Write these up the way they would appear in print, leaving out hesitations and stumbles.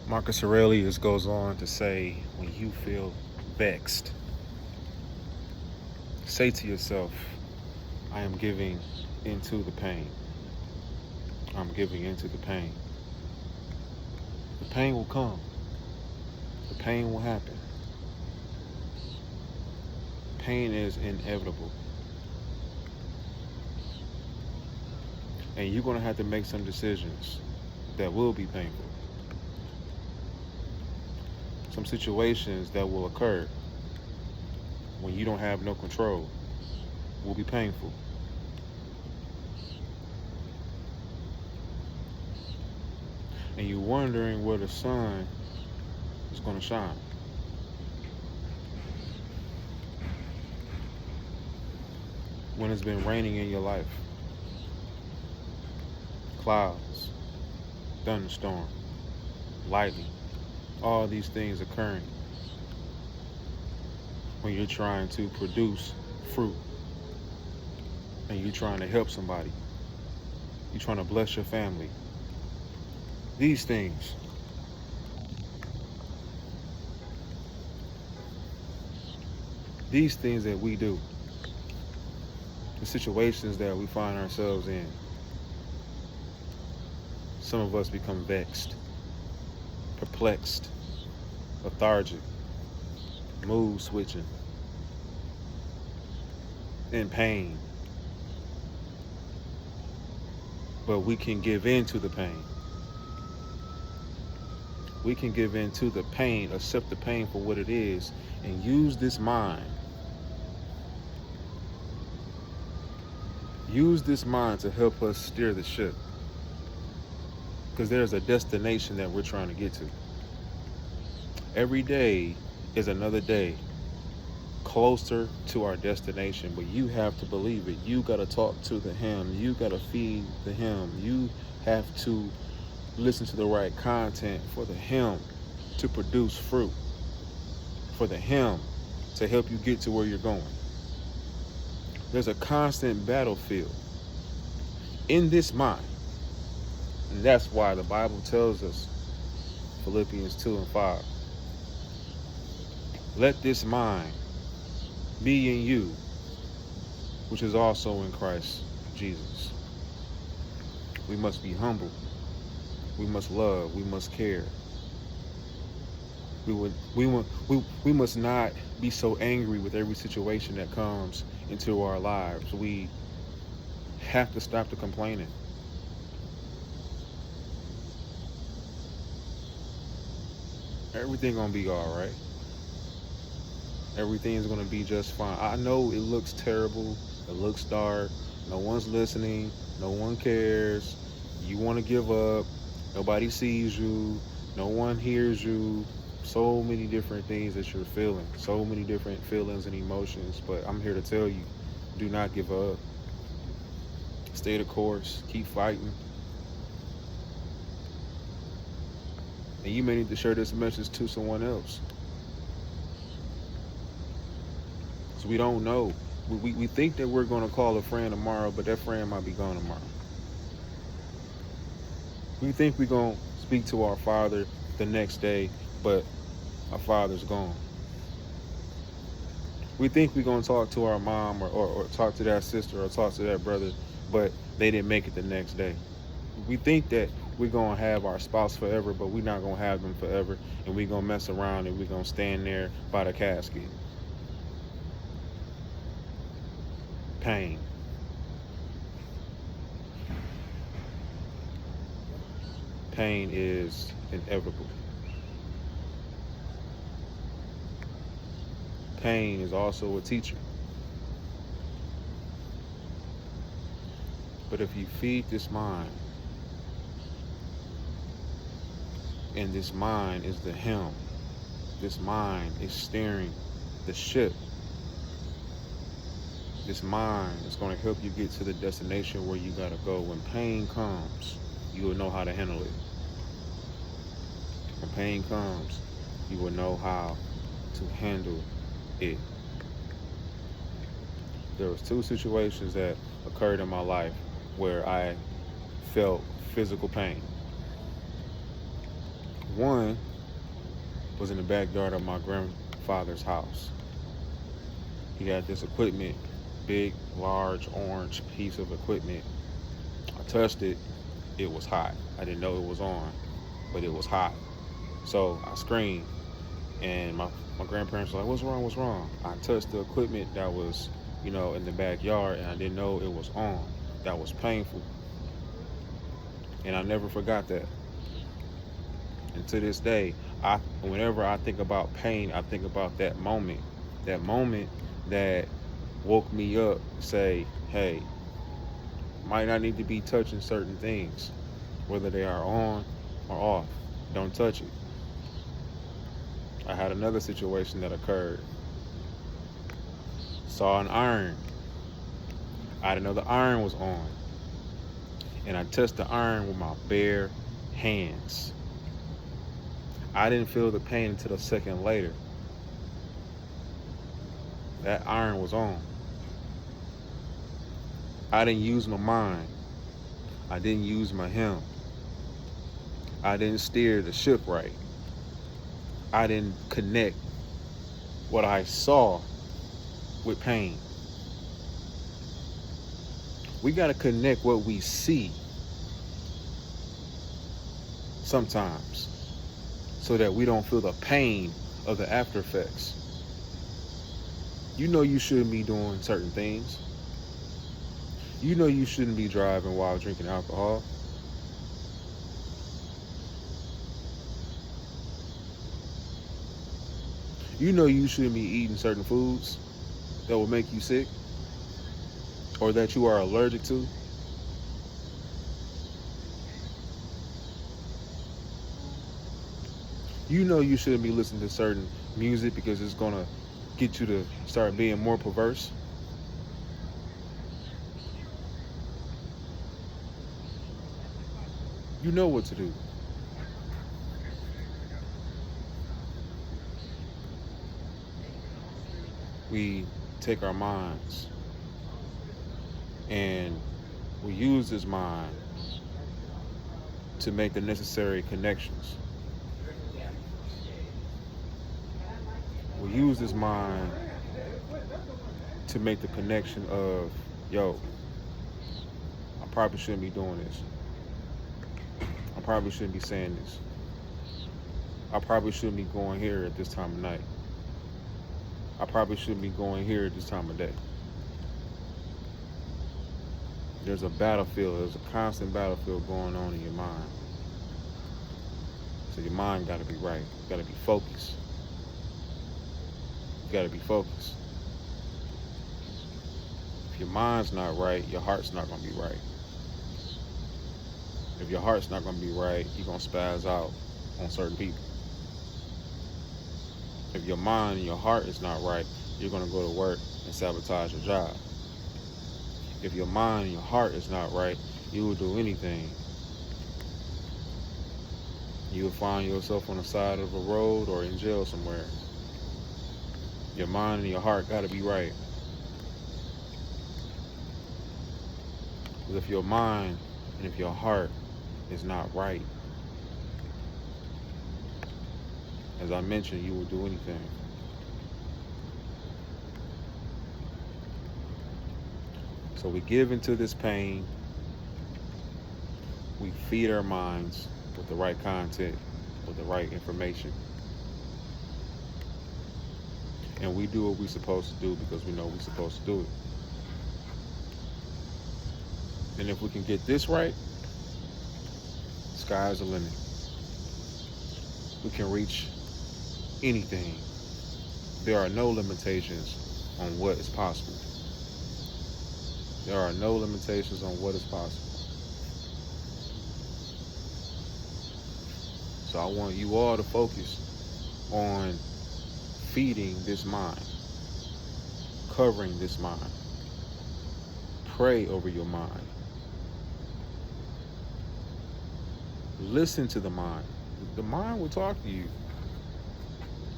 Marcus Aurelius goes on to say, when you feel vexed, say to yourself, I am giving into the pain. I'm giving into the pain. The pain will come. The pain will happen. Pain is inevitable. And you're going to have to make some decisions that will be painful. Some situations that will occur when you don't have no control will be painful. And you're wondering where the sun is going to shine. When it's been raining in your life, clouds, thunderstorm, lightning, all these things occurring when you're trying to produce fruit and you're trying to help somebody. You're trying to bless your family. These things that we do, the situations that we find ourselves in, some of us become vexed, perplexed, lethargic, mood switching, in pain. But we can give in to the pain. We can give in to the pain, accept the pain for what it is, and use this mind. Use this mind to help us steer the ship. Because there's a destination that we're trying to get to. Every day is another day closer to our destination, but you have to believe it. You got to talk to the Helm. You got to feed the Helm. You have to listen to the right content for the Helm to produce fruit, for the Helm to help you get to where you're going. There's a constant battlefield in this mind. And that's why the Bible tells us, Philippians 2:5, let this mind be in you, which is also in Christ Jesus. We must be humble. We must love. We must care. We must not be so angry with every situation that comes into our lives. We have to stop the complaining. Everything gonna be all right. Everything is gonna be just fine. I know it looks terrible. It looks dark. No one's listening. No one cares. You want to give up. Nobody sees you. No one hears you. So many different things that you're feeling. So many different feelings and emotions. But I'm here to tell you, do not give up. Stay the course. Keep fighting. And you may need to share this message to someone else. So we don't know. We think that we're going to call a friend tomorrow, but that friend might be gone tomorrow. We think we're going to speak to our father the next day, but our father's gone. We think we're going to talk to our mom or talk to that sister or talk to that brother, but they didn't make it the next day. We think that we're going to have our spouse forever, but we're not going to have them forever, and we're going to mess around and we're going to stand there by the casket. Pain. Pain is inevitable. Pain is also a teacher. But if you feed this mind, and this mind is the helm, this mind is steering the ship, this mind is going to help you get to the destination where you got to go. When pain comes, you will know how to handle it. When pain comes, you will know how to handle it. There was 2 situations that occurred in my life where I felt physical pain. One was in the backyard of my grandfather's house. He had this equipment, big, large, orange piece of equipment. I touched it. It was hot. I didn't know it was on, but it was hot. So I screamed, and my grandparents were like, "What's wrong? What's wrong?" I touched the equipment that was, in the backyard, and I didn't know it was on. That was painful. And I never forgot that. And to this day, whenever I think about pain, I think about that moment that woke me up, say, hey, might not need to be touching certain things, whether they are on or off. Don't touch it. I had another situation that occurred. Saw an iron. I didn't know the iron was on. And I touched the iron with my bare hands. I didn't feel the pain until a second later. That iron was on. I didn't use my mind. I didn't use my helm. I didn't steer the ship right. I didn't connect what I saw with pain. We got to connect what we see sometimes so that we don't feel the pain of the after effects. You know you shouldn't be doing certain things. You know you shouldn't be driving while drinking alcohol. You know you shouldn't be eating certain foods that will make you sick or that you are allergic to. You know you shouldn't be listening to certain music because it's going to get you to start being more perverse. You know what to do. We take our minds and we use this mind to make the necessary connections. We use this mind to make the connection of, yo, I probably shouldn't be doing this. I probably shouldn't be saying this. I probably shouldn't be going here at this time of night. I probably shouldn't be going here at this time of day. There's a battlefield, there's a constant battlefield going on in your mind. So your mind got to be right. You got to be focused. You got to be focused. If your mind's not right, your heart's not going to be right. If your heart's not going to be right, you're going to spaz out on certain people. If your mind and your heart is not right, you're going to go to work and sabotage your job. If your mind and your heart is not right, you will do anything. You will find yourself on the side of a road or in jail somewhere. Your mind and your heart got to be right. Because if your mind and if your heart is not right, as I mentioned, you will do anything. So we give into this pain. We feed our minds with the right content, with the right information. And we do what we're supposed to do because we know we're supposed to do it. And if we can get this right, sky's the limit. We can reach anything. There are no limitations on what is possible. There are no limitations on what is possible. So I want you all to focus on feeding this mind, covering this mind. Pray over your mind. Listen to the mind. The mind will talk to you.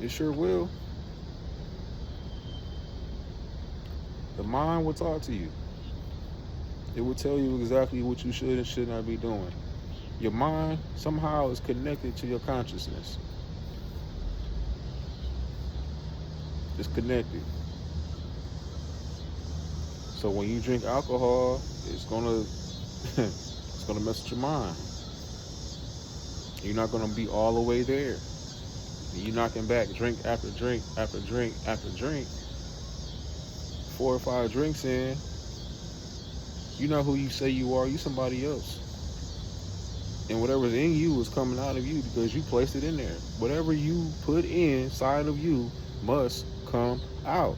It sure will. The mind will talk to you. It will tell you exactly what you should and should not be doing. Your mind somehow is connected to your consciousness. It's connected. So when you drink alcohol, it's gonna it's gonna mess with your mind. You're not gonna be all the way there. You're knocking back drink after drink after drink after drink. 4 or 5 drinks in, you know who you say you are. You somebody else. And whatever's in you is coming out of you because you placed it in there. Whatever you put inside of you must come out.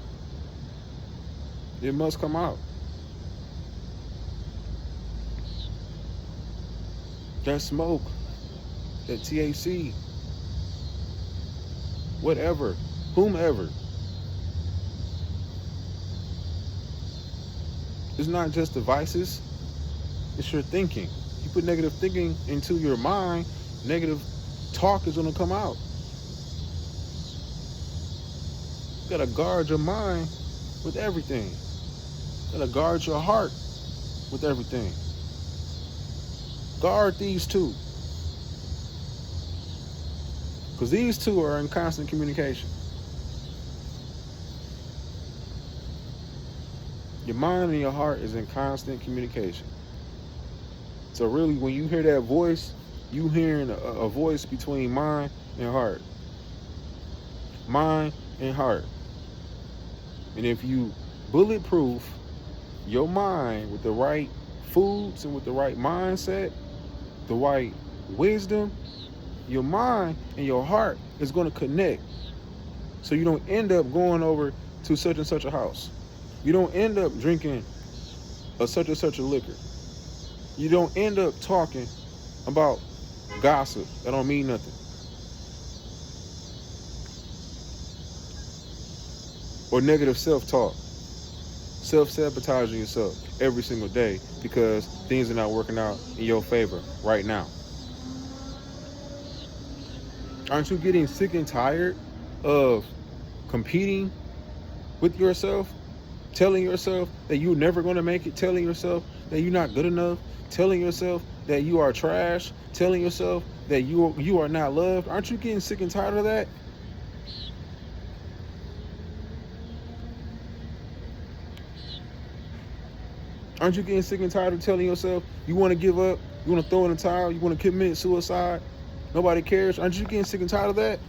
It must come out. That smoke, that THC, whatever, whomever. It's not just devices, it's your thinking. You put negative thinking into your mind, negative talk is going to come out. You got to guard your mind with everything. You got to guard your heart with everything. Guard these two. Because these two are in constant communication. Your mind and your heart is in constant communication. So really, when you hear that voice, you hearing a voice between mind and heart. Mind and heart. And if you bulletproof your mind with the right foods and with the right mindset, the right wisdom, your mind and your heart is going to connect. So you don't end up going over to such and such a house. You don't end up drinking a such and such a liquor. You don't end up talking about gossip that don't mean nothing. Or negative self-talk. Self-sabotaging yourself every single day because things are not working out in your favor right now. Aren't you getting sick and tired of competing with yourself? Telling yourself that you're never going to make it, telling yourself that you're not good enough, telling yourself that you are trash, telling yourself that you are not loved. Aren't you getting sick and tired of that? Aren't you getting sick and tired of telling yourself you want to give up, you want to throw in the towel, you want to commit suicide? Nobody cares. Aren't you getting sick and tired of that?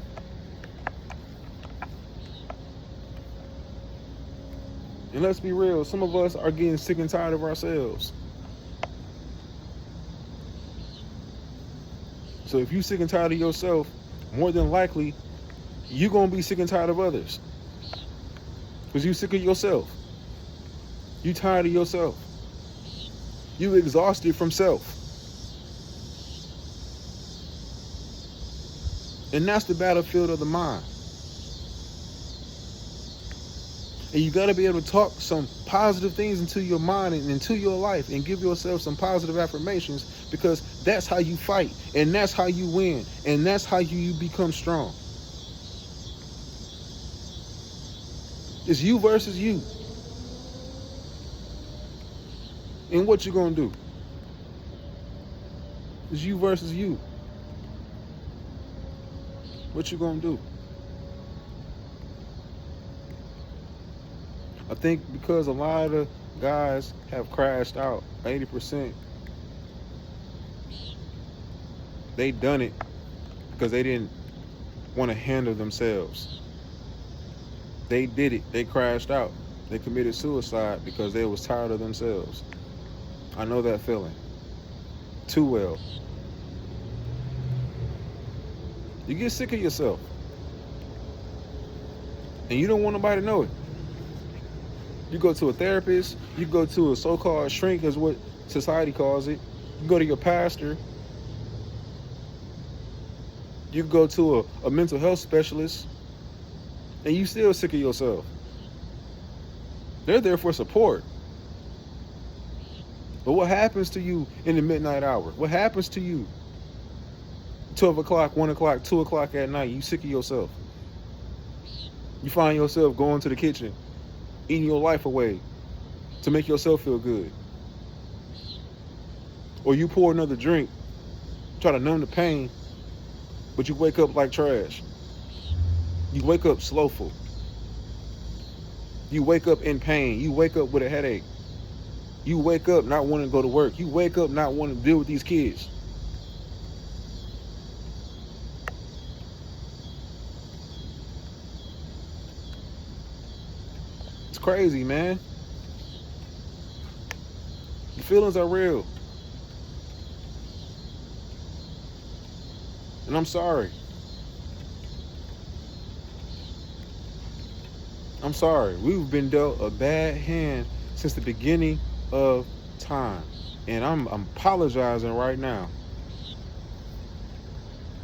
And let's be real, some of us are getting sick and tired of ourselves. So if you're sick and tired of yourself, more than likely, you're going to be sick and tired of others. Because you're sick of yourself. You're tired of yourself. You're exhausted from self. And that's the battlefield of the mind. And you got to be able to talk some positive things into your mind and into your life and give yourself some positive affirmations, because that's how you fight and that's how you win and that's how you become strong. It's you versus you. And what you gonna do? It's you versus you. What you gonna do? I think because a lot of guys have crashed out, 80%, they done it because they didn't want to handle themselves. They did it. They crashed out. They committed suicide because they was tired of themselves. I know that feeling too well. You get sick of yourself and you don't want nobody to know it. You go to a therapist, you go to a so-called shrink, is what society calls it. You go to your pastor. You go to a mental health specialist, and you still sick of yourself. They're there for support. But what happens to you in the midnight hour? What happens to you 12 o'clock, 1 o'clock, 2 o'clock at night? You sick of yourself. You find yourself going to the kitchen, eating your life away to make yourself feel good. Or you pour another drink Try to numb the pain, but you wake up like trash. You wake up slowful. You wake up in pain. You wake up with a headache. You wake up not wanting to go to work. You wake up not wanting to deal with these kids. It's crazy, man. Your feelings are real. And I'm sorry. I'm sorry. We've been dealt a bad hand since the beginning of time. And I'm apologizing right now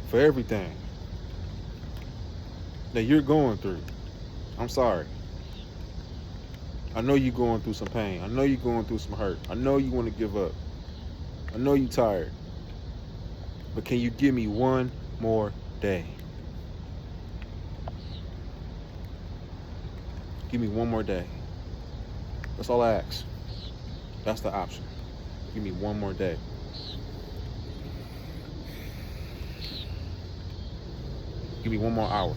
for everything that you're going through. I'm sorry. I know you're going through some pain. I know you're going through some hurt. I know you want to give up. I know you're tired. But can you give me one more day? Give me one more day. That's all I ask. That's the option. Give me one more day. Give me one more hour.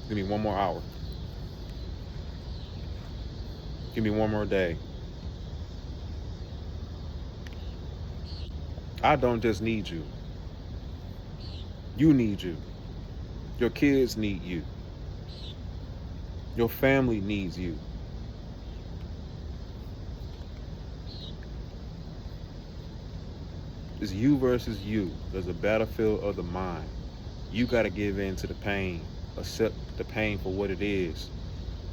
Give me one more hour. Give me one more day. I don't just need you. You need you. Your kids need you. Your family needs you. It's you versus you. There's a battlefield of the mind. You got to give in to the pain. Accept the pain for what it is.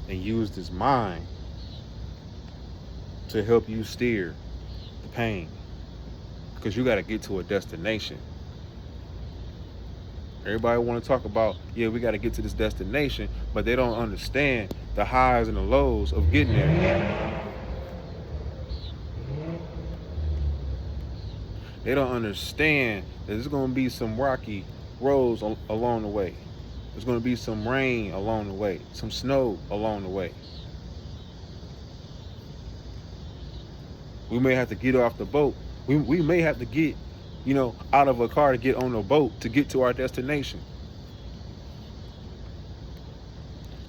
And use this mind to help you steer the pain. Because you got to get to a destination. Everybody want to talk about, yeah, we got to get to this destination, but they don't understand the highs and the lows of getting there. They don't understand that there's going to be some rocky roads along the way. There's going to be some rain along the way, some snow along the way. We may have to get off the boat. We may have to get, out of a car to get on a boat to get to our destination.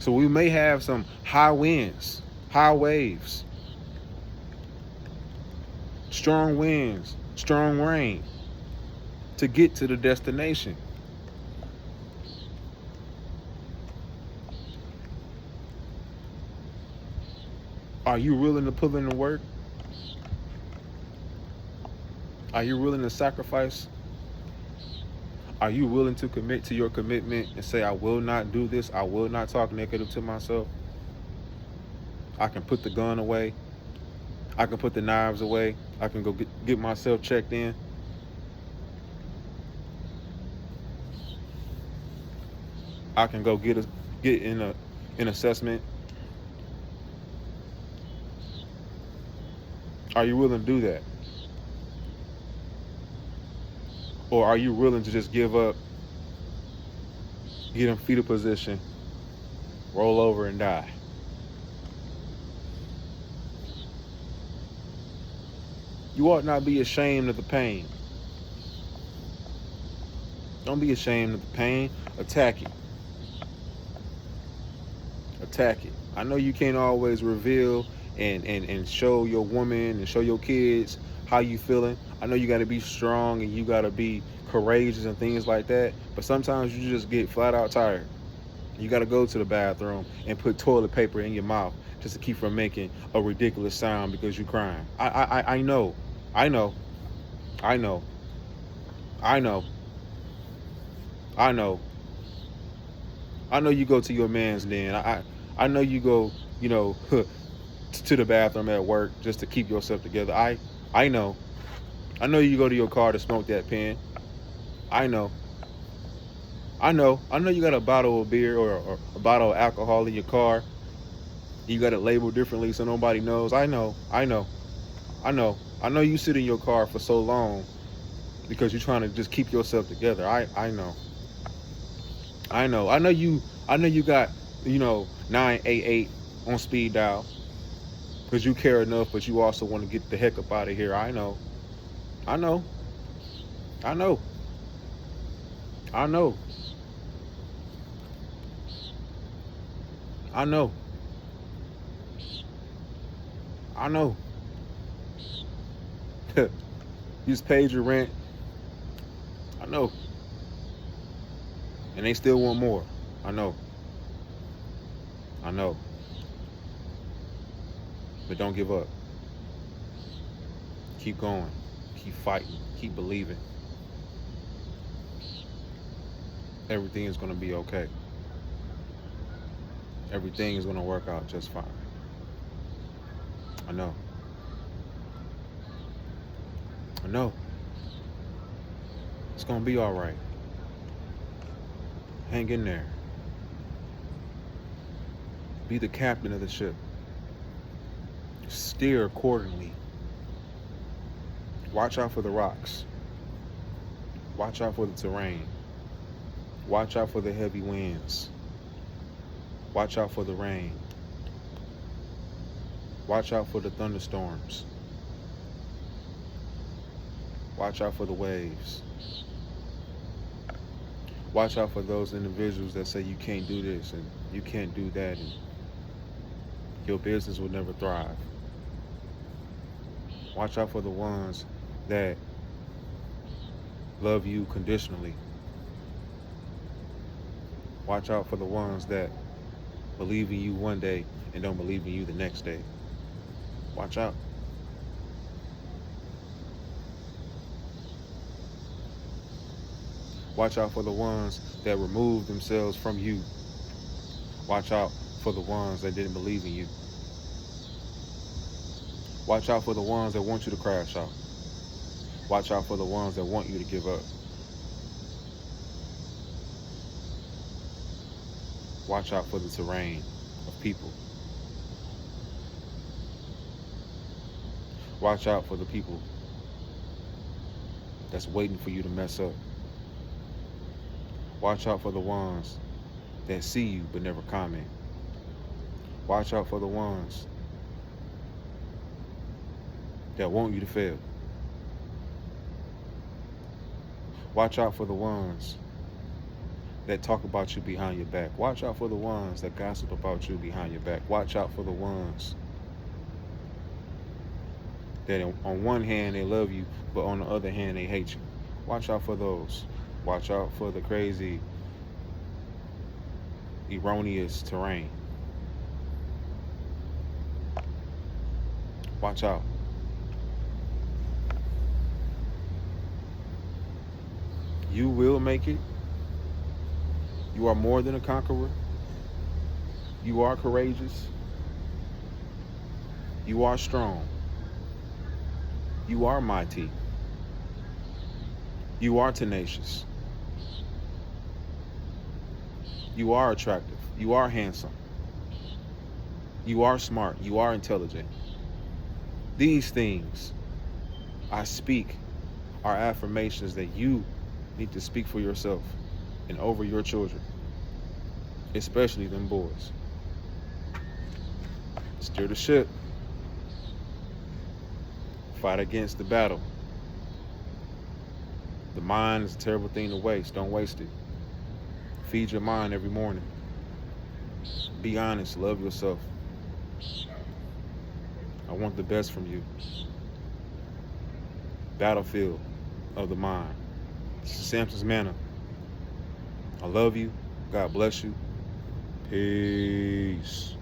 So we may have some high winds, high waves, strong winds, strong rain to get to the destination. Are you willing to put in the work? Are you willing to sacrifice? Are you willing to commit to your commitment and say, I will not do this. I will not talk negative to myself. I can put the gun away. I can put the knives away. I can go get myself checked in. I can go get an assessment. Are you willing to do that? Or are you willing to just give up, get in fetal position, roll over and die? You ought not be ashamed of the pain. Don't be ashamed of the pain. Attack it. Attack it. I know you can't always reveal and show your woman and show your kids how you feeling. I know you got to be strong and you got to be courageous and things like that. But sometimes you just get flat out tired. You got to go to the bathroom and put toilet paper in your mouth just to keep from making a ridiculous sound because you're crying. I know. I know you go to your man's den. I know you go, to the bathroom at work just to keep yourself together. I know you go to your car to smoke that pen. I know you got a bottle of beer or a bottle of alcohol in your car. You got it labeled differently so nobody knows. I know you sit in your car for so long because you're trying to just keep yourself together. I know you got 988 on speed dial Because you care enough, but you also want to get the heck up out of here. I know. I know. I know. I know. I know. I know. You just paid your rent. I know. And they still want more. I know. I know. But don't give up. Keep going. Keep fighting. Keep believing. Everything is going to be okay. Everything is going to work out just fine. I know. I know. It's going to be all right. Hang in there. Be the captain of the ship. Steer accordingly. Watch out for the rocks. Watch out for the terrain. Watch out for the heavy winds. Watch out for the rain. Watch out for the thunderstorms. Watch out for the waves. Watch out for those individuals that say you can't do this and you can't do that and your business will never thrive. Watch out for the ones that love you conditionally. Watch out for the ones that believe in you one day and don't believe in you the next day. Watch out. Watch out for the ones that remove themselves from you. Watch out for the ones that didn't believe in you. Watch out for the ones that want you to crash out. Watch out for the ones that want you to give up. Watch out for the terrain of people. Watch out for the people that's waiting for you to mess up. Watch out for the ones that see you but never comment. Watch out for the ones that want you to fail. Watch out for the ones that talk about you behind your back. Watch out for the ones that gossip about you behind your back. Watch out for the ones that on one hand they love you, but on the other hand they hate you. Watch out for those. Watch out for the crazy, erroneous terrain. Watch out. You will make it. You are more than a conqueror. You are courageous. You are strong. You are mighty. You are tenacious. You are attractive. You are handsome. You are smart. You are intelligent. These things I speak are affirmations that you need to speak for yourself and over your children, especially them boys. Steer the ship. Fight against the battle. The mind is a terrible thing to waste. Don't waste it. Feed your mind every morning. Be honest. Love yourself. I want the best from you. Battlefield of the mind. This is SAMSON'S Manna. I love you. God bless you. Peace.